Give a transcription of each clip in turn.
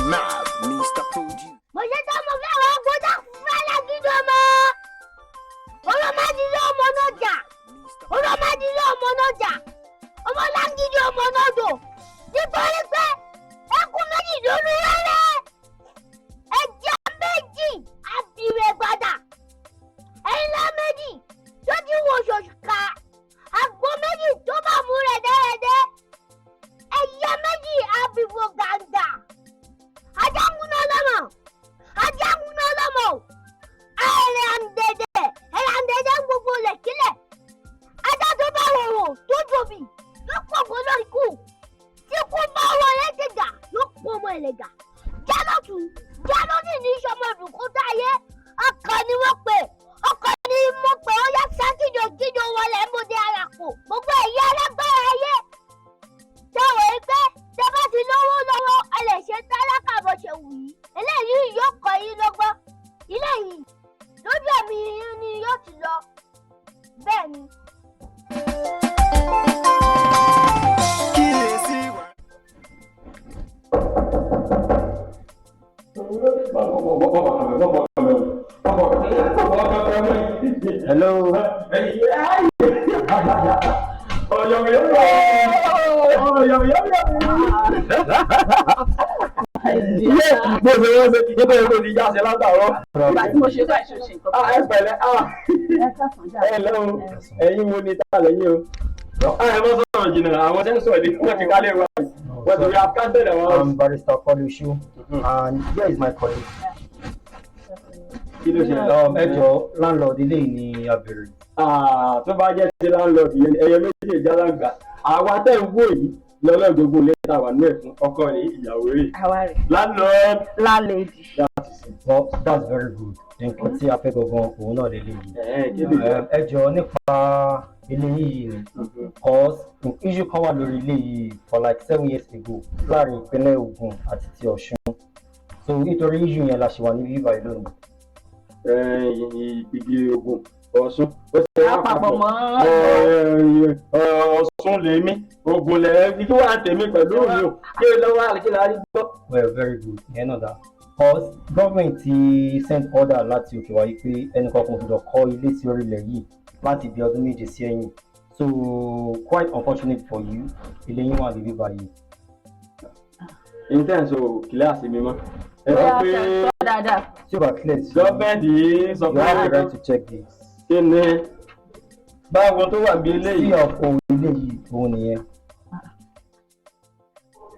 Nah, Mr. Produce. Mo ṣe tán mo fẹ́ wọ́n gbọ́dọ̀ fẹ́ lágídí ọmọ. Olómọdé ọmọ náà jà. Olómọdé ọmọ náà jà. Ọmọ lágídí ọmọ náà dò. Nítorí pé ẹkún méjì lórí rẹ́rẹ́. Ẹja méjì àbìrẹ̀ gbàdà. Ẹ̀yìnlá méjì tó ti wò ṣòṣùkà. Àgbo méjì tó bá mú rẹ̀ dẹ́rẹ́dẹ́. Ẹyẹ méjì àbìwò gàǹgà. Ajagunna lọ́mọ. Ajagunna lọ́mọ. Ẹ̀ràǹdẹ̀dẹ̀ gbogbo lẹ̀kílẹ̀. Ajá tó bá wòrò tó tóbi ló pọ̀ kó lórí kù. Tí kú bá wọ ẹlẹ́gẹ̀gà ló pọ̀ ọmọ ẹlẹ́gà. Jálọ̀tù jálọ̀tì ní sọmọdún kó dáyé. Ọkọ̀ ni wọ́n pè. Ọkọ̀ ni mo pè ó yá sá kíjokíjo wọlé mọ́dé ara kò. Gbogbo ẹ̀yà alágbára ayé. Ṣé wò ó pé tẹ bá ti lówó lọ́wọ́ ẹ lè ṣe tálákà bó ṣe wù yí. Eléyìí yóò kọ́ yín lọ́gbọ́n. Ilé yìí lójú ẹ̀mí yín ni yóò ti lọ. Bẹ́ẹ̀ ni. Hello. Ẹ̀yin mo ní tá lẹ́yìn o. Ẹ mọ sọ̀rọ̀ jìnnà àwọn tẹ́ ń sọ̀rọ̀ ní wọ́n ti kálẹ̀ wá. Wọ́n ti rí afkátẹ̀lẹ̀ wọn. I'm Barrister Kolushu and here is my colleague. Kí ló ṣe ẹ jọ landlord ilé ni a bèrè. Tó bá jẹ́ ti landlord yẹn ẹyẹ méjì ìjálàgbà àwa tẹ́ ń wò yìí lọ́lọ́ gbogbo lẹ́tà wà ní ẹ̀fún ọkọ rẹ̀ ìyàwó rẹ̀. Landlord. Landlady. Well, that's very good. Nǹkan tí a fẹ́ gangan òun náà lè léyìí. Ẹ jọ nípa ilé yìí ni cause issue kan wà lórí ilé yìí for like 7 years ago láàrin ìpínlẹ̀ Ògùn àti ti Ọ̀ṣun. So nítorí issue yẹn la ṣe wà ní bíbá ìlú ni. Ìpínlẹ̀ Ògùn Ọ̀ṣun ó ṣe àpapọ̀ mọ́ Ọ̀ṣun lèmi Ògùn lẹ́ẹ̀mí tó wà tèmi pẹ̀lú òun o kí ló wà kí la rí gbọ́. Well, very good. Yẹn náà dá. Cause government ti send order láti òkè wáyé pé ẹnì kan kò gbọdọ̀ kọ́ ilé sí orílẹ̀ yìí láti bí ọdún méje sí ẹ̀yìn. So quite unfortunate for you. Ilé yín wà níbí báyìí. Intense o kíláàsì mi mọ́. Ẹ sọ pé tí o bá clear sí gọ́ọ̀mẹ̀ntì yìí sọ pé you have the right to check this. Kí ni báwo tó wà bí eléyìí? Sí ọ̀pọ̀ eléyìí òun nìyẹn.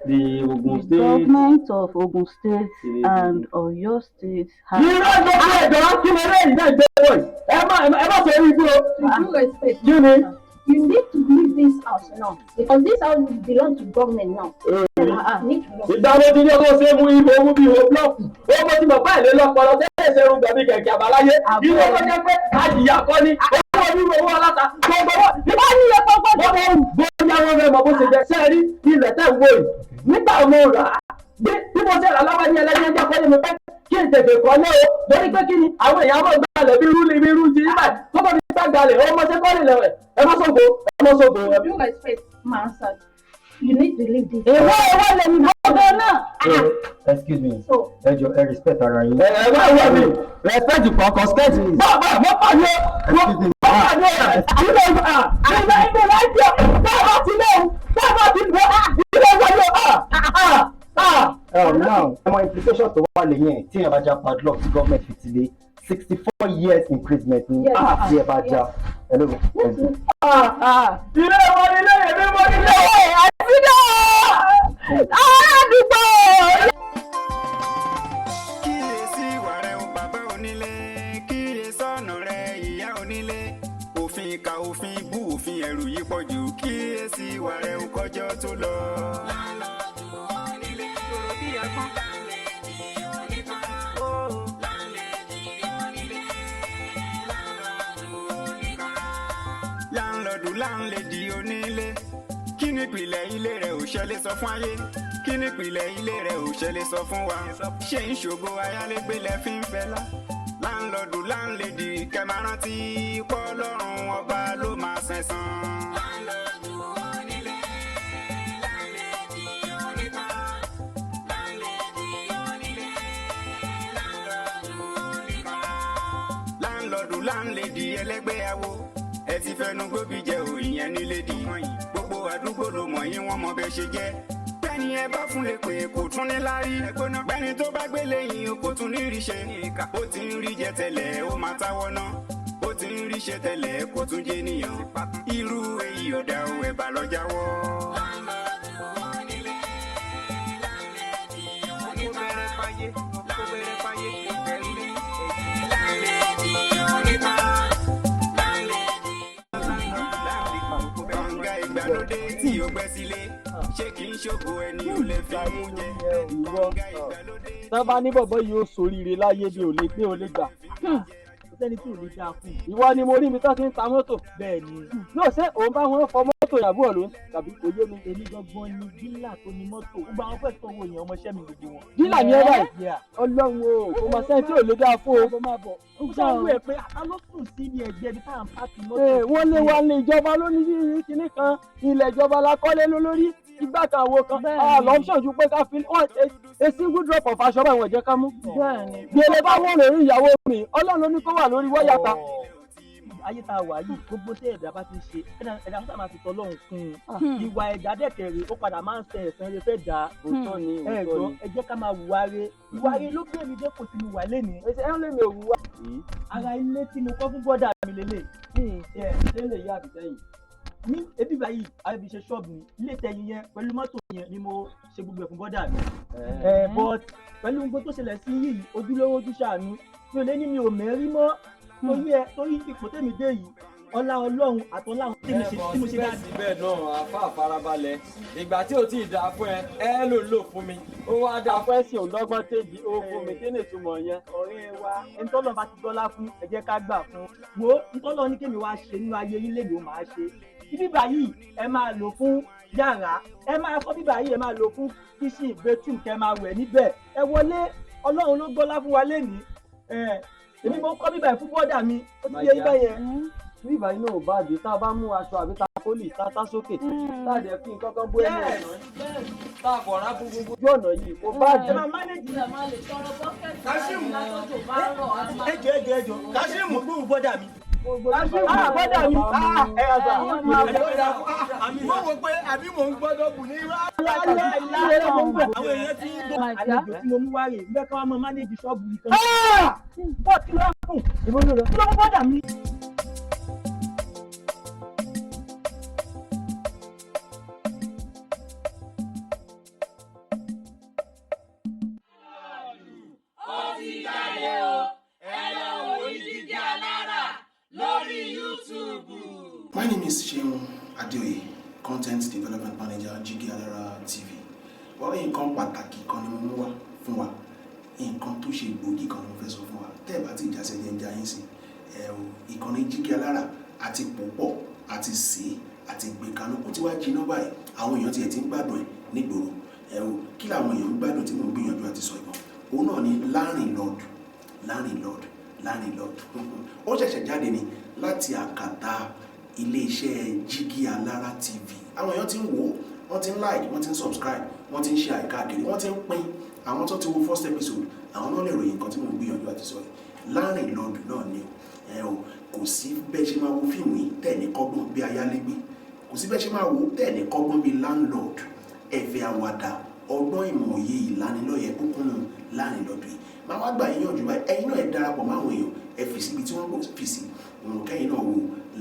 The Ogun State. Government of Ogun State and Oyo State have. You know the kí ni eléyìí náà jẹ́ wọ̀nyí? Ẹ má sọ èyí gbó. Kí ni? You need to leave this house now because this house belongs to government now. Ìdáwó ti ní ọkọ̀ ṣe mú ibo mú bí ihò blọọkù. Ó mọ tí bàbá ìlé lọ́pọ̀lọ́ tẹ́lẹ̀ ṣe rúgbà bí kẹ̀kẹ́ àbáláyé. Ilé ọkọ̀ jẹ́ pé àjìyà kọ́ ni owó onímọ̀ owó aláta gbogbo wọn. Nígbà ní iye pọ́pọ́ tó bọ̀ wù. Bóyá wọn fẹ́ mọ bó ṣe jẹ sẹ́ẹ̀rí ilẹ̀ tẹ̀ ń wò yìí. Nígbà mo rà á bí mo ṣe rà láwọn ní ẹlẹ́ni ẹjẹ́ kọ́lé mi pẹ́ kí n tètè kọ́ lé o. Lórí pé kí ni àwọn èèyàn mọ̀ gbàlẹ̀ bí irú ti yí báyìí. Tó bọ̀ ní gbàgbàlẹ̀ ọmọ ṣe kọ́lé lẹ̀ ẹ má sọ̀gbọ̀ ẹ má sọ̀gbọ̀. You respect my answer. You need to leave this. Ìwọ lè ní gbọ́dọ̀ náà. Excuse me. Ẹ jọ ẹ respect ara yín. Ẹ wá wá mi. Respect for consent. Bàbá mo pàdé. Mo pàdé. Àyùbá àyùbá ìgbẹ́ láti ọ̀. Bàbá ti lé o. Bàbá ti lé o. Ilé ìwé now, àwọn implications tó wà lẹ́yìn ẹ̀ tí ẹ bá já padlock tí government fi ti lé 64 years imprisonment ní tí ẹ bá já. Ilé ìwé ilé ìwé àti náà àdúgbò. Kíyèsí ìwà rẹ o bàbá onílé, kíyèsí ọ̀nà rẹ ìyá onílé. Òfin ìka òfin bú òfin ẹ̀rù yìí pọ̀ jù, kíyèsí ìwà rẹ o kọjọ́ tó lọ. Láńlẹ́dì onílé, kí ni ìpìlẹ̀ ilé rẹ̀ ò ṣẹlẹ̀ sọ fún ayé? Kí ni ìpìlẹ̀ ilé rẹ̀ ò ṣẹlẹ̀ sọ fún wa? Ṣé ń ṣògo ayálégbé lẹ fi ń fẹ́lá? Láńlọ́dù láńlẹ́dì kẹ́ máa rántí pọ́ lọ́rùn ọba ló máa ṣẹ̀san. Láńlọ́dù onílé, láńlẹ́dì oníta, láńlẹ́dì onílé. láńlẹ́dì ẹlẹ́gbẹ́ awo ẹ ti fẹnu gbóbi jẹ òyìn nílé di gbogbo àdúgbò ló mọ̀ yín wọ́n mọ bẹ́ ṣe jẹ́ bẹ́ẹ̀ni ẹ bá fún lè pè kò tún ní lárí bẹ́ẹ̀ni tó bá gbé lẹ́yìn kò tún ní rí ṣe ó ti ń rí jẹ tẹ́lẹ̀ ó máa táwọ́ ná ó ti ń rí ṣe tẹ́lẹ̀ kò tún jẹ́ níyàn irú èyí ò dá o ẹ̀ bá lọ jáwọ́. Tí o gbẹ́ sílé ṣé kì í ṣògo ẹni ò lè fi mú jẹ kànga ìgbàlódé. Tá bá ní bọ̀bọ̀ yìí ó soríire láyé bí ò lè gbà. Sẹ́ni tí ò lè dáa fún. Ìwọ ni mo rí mi tó ti ń ta mọ́tò. Bẹ́ẹ̀ ni. Yóò ṣe òun bá wọn fọ mọ́tò ìyàbọ̀ ló ń tàbí kò yé mi. Èmi gangan ni dílà tó ní mọ́tò. Gbogbo àwọn fẹ́ẹ̀ tó wo èèyàn ọmọọṣẹ́ mi gbogbo wọn. Dílà ni ẹ báyìí. Ọlọ́run o, kò mọ̀ sẹ́ni tí ò lè dáa fún o. Ọmọ máa bọ̀. Ó ṣàwọ̀ ẹ̀ pé ata ló sùn sí ní ẹgbẹ́ ibi táwọn pàtì mọ́tò. Wọ́n lé wa ní ìjọba lónìí kinní kan, ilẹ̀ ìjọba la kọ́lé lórí. Ìgbà kan wo kan lọ́pṣọ̀n ju pé ká fi a single drop of aṣọ báyìí wọ́n jẹ́ ká mú. Gbèlè bá wọ́n lórí ìyàwó mi, Ọlọ́run ló ní kó wà lórí wọ́yà ta. Ayé tá a wà yìí gbogbo tí ẹ̀dá bá ti ṣe ẹ̀dá sábà ti tọ́ lọ́hùn fún un. Ìwà ẹ̀dá dẹ̀kẹ̀rẹ̀ ó padà máa ń ṣe ẹ̀sán rẹ fẹ́ dà. Òótọ́ ni òótọ́ ni. Ẹ jẹ́ ká máa wùwà rẹ. Ìwà rẹ ló gbé mi dé kò sí mi wà lénìí. Ẹsẹ̀ ẹ̀ ń lé mi òwú wa. Ara ilé tí mo kọ́ fún bọ́dà mi lélẹ̀. Ṣé lè yá àbítẹ́yìn? Ní ebi báyìí àbí ṣe ṣọ́ọ̀bù mi ilé tẹ̀yìn yẹn pẹ̀lú mọ́tò yẹn ni mo ṣe gbogbo ẹ̀ fún bọ́dà mi. But pẹ̀lú gbogbo tó ṣẹlẹ̀ sí yìí ojúlówó ojú ṣàánú mi ò lé ní mi ò mẹ́rí mọ́ torí ipò tèmi dé yìí ọlá Ọlọ́run àtọ́lá tí mo ṣe dáadáa. Síbẹ̀ náà àfa àfarabalẹ̀ ìgbà tí o ti dà fún ẹ lò fún mi ó wá dà fún ẹ̀sìn òǹdọ́gbọ́n tèjì ó fún mi kí ni ìtumọ̀ yẹn. Ọ̀rẹ́ wa ntọ́lọ́ bá ti dọ́lá fún ẹ jẹ́ ká gbà fún wo ntọ́lọ́ ní kémi wá ṣe nínú ayé yín lèmi ó máa ṣe ibi báyìí ẹ máa lò fún yàrá ẹ máa kọ́ bíbá yìí ẹ máa lò fún kíṣìn bedroom kẹ máa wẹ̀ níbẹ̀ ẹ wọlé Ọlọ́run ló gbọ́lá fún wa lénìí èmi mo kọ́ bíbá fún bọ́dà mi ó ti yé ibẹ̀ yẹn. Bíbá iná ò bá dé tá a bá mú aṣọ àbí tá a pólì tá a sókè tá a dẹ̀ fi nǹkan kan bó ẹnu ọ̀nà tá a kọ̀ọ̀rá fún gbogbo ojú ọ̀nà yìí kò bá dé. Kásímù ẹjọ Kásímù gbóhùn bọ́dà mi. Bọ́dà mi ẹ ọ̀sà mo wò pé àbí mò ń gbọ́dọ̀ bù ní àwọn èèyàn tí ń gbọ́ àlejò tí mo mú wá rè nígbà káwọn máa mánéjì ṣọ́ọ̀bù yìí kan. Bọ́ọ̀tì ló kù ìbọn ló lọ bọ́dà mi. My name is Sheun Adeoye, Content Development Manager, Jigi Alara TV. Well, nǹkan pàtàkì kan ni mo mú wá fún wa. Nǹkan tó ṣe gbòógì kan ni mo fẹ́ sọ fún wa. Tẹ́ ẹ bá ti jásẹ̀ ní ẹja yín sí. Ìkànnì Jigi Alara àti pòpọ̀ àti sè àti gbẹ̀kanú ó ti wá jiná báyìí. Àwọn èèyàn tiẹ̀ ti ń gbádùn ẹ̀ nígboro. Kí làwọn èèyàn ń gbádùn tí mo ń gbìyànjú àti sọ ìbọn? Òun náà ni LANDLORD. Ó ṣẹ̀ṣẹ̀ jáde ni láti àkàtà iléeṣẹ́ Jigi Alara TV. Àwọn èèyàn ti ń wò ó, wọ́n ti ń like, wọ́n ti ń subscribe, wọ́n ti ń share káàkiri, wọ́n ti ń pín. Àwọn tó ti wo first episode, àwọn náà lè ròyìn nǹkan tí mo ń gbìyànjú àti sọ yìí. LANDLORD náà ni kò sí bẹ́ẹ̀ ṣe máa wo fíìmù yìí tẹ̀ ní kọ́gbọ́n bí ayálégbé. Kò sí bẹ́ẹ̀ ṣe máa wo tẹ̀ ní kọ́gbọ́n bí landlord. Ẹ̀fẹ̀ àwàdà, ọgbọ́n ìmọ̀ òye ìlanilọ́yẹ̀ kúnkúnnù LANDLORD yìí. Máa wá gbà yín yànjú báyìí, ẹ̀yin náà ẹ darapọ̀ máwọn èèyàn, ẹ fi síbi tí wọ́n kò fi sí. Kẹ́yìn náà wo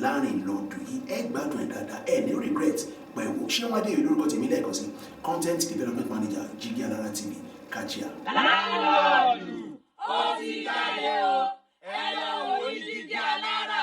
LANDLORD yìí, ẹ gbádùn ẹ̀ dáadáa, ẹ ní regret pẹ̀lú Sheun Adeoye lórúkọ tèmi lẹ́ẹ̀kan sí Content Development Manager Jigi Alara TV Kachia. LANDLORD ó ti jáde o, ẹ lọ wo Jigi Alara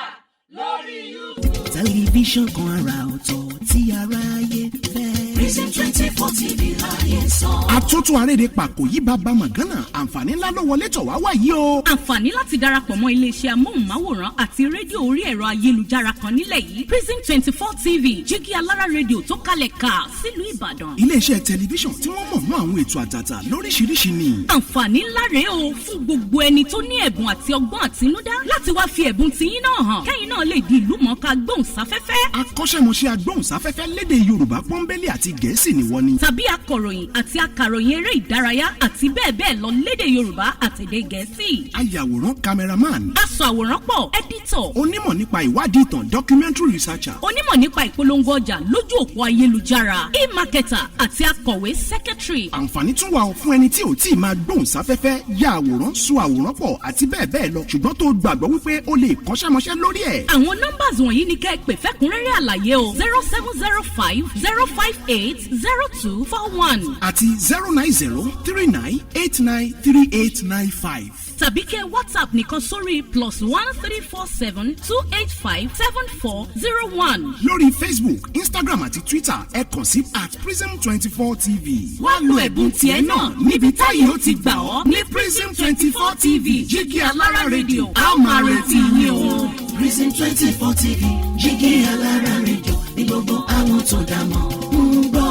lórí YouTube. Tẹlifíṣàn kan àrà ọ̀tọ̀ tí aráyé fẹ́. Prison 24 TV láyé sọ. Àtúntò àrèrè pàkó yí bàbá màgánà àǹfààní ńlá ló wọlé tọ̀ wá wáyé o. Àǹfààní láti darapọ̀ mọ́ iléeṣẹ́ amóhùnmáwòrán àti rédíò orí ẹ̀rọ ayélujára kan nílẹ̀ yìí. Prison 24 TV Jigi Alara rédíò tó kalẹ̀ ká sílùú Ìbàdàn. Iléeṣẹ́ tẹlifíṣàn tí wọ́n mọ̀ mọ́ àwọn ètò àtàtà lóríṣiríṣi ni. Àǹfààní ńlá rèé o fún gbogbo ẹni tó ní ẹ̀bùn àti ọgbọ́n àtinúdá láti wá fi ẹ̀bùn tiyín náà hàn. Kẹ́yìn náà lè di ìlúmọ̀ọ́ká gbóhùnsáfẹ́fẹ́. Akọ́ṣẹ́mọṣẹ́ agbóhùnsáfẹ́fẹ́ lédè Yorùbá pọ́nbélé àti Gẹ̀ẹ́sì ni wọ́n ní. Tàbí akọ̀ròyìn àti akàròyìn eré ìdárayá àti bẹ́ẹ̀ bẹ́ẹ̀ lọ lédè Yorùbá àtèdè Gẹ̀ẹ́sì. Ayàwòrán cameraman. Aṣọ àwòrán pọ̀, editor editor. Onímọ̀ nípa ìwádìí ìtàn documentary researcher. Onímọ̀ nípa ìpolongo ọjà lójú òpó ayélujára. E-marketer àti akọ̀wé secretary. Àǹfààní tún wà fún ẹni tí ò tí ì máa gbóhùn sáfẹ́fẹ́, ya àwòrán, so àwòrán pọ̀ àti bẹ́ẹ̀ bẹ́ẹ̀ lọ. Ṣùgbọ́n tó gbàgbọ́ wípé o lè kọ́ṣẹ́mọṣẹ́ lórí ẹ̀. Àwọn nọ́mbàs wọ̀nyí ni kẹ́ ẹ pè fẹ́kúnrẹ́rẹ́ àlàyé o 0705-058-0241 àti 09039893895. tàbí kẹ́ WhatsApp nìkan sórí +13472857401. Lórí Facebook, Instagram àti Twitter ẹ kàn sí @prism24tv. Wá lo ẹ̀bùn tiẹ̀ náà níbi táyé ó ti gbà ọ́ ní Prism 24 TV Jígí Alára rédíò. A máa retí yín o. Prism 24 TV Jígí Alára rédíò ní gbogbo àwọn tó dá mọ̀ ń gbọ́.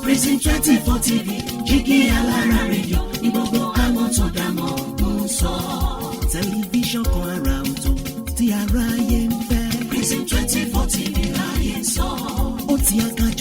Prism 24 TV Jígí Alára rédíò ní gbogbo àwọn tó dá mọ̀ ń sọ. Tẹlifíṣàn kan àrà ọ̀tọ̀ tí aráyé ń fẹ́. Prism 24 TV láyé sọ. Ó ti àkàṣe.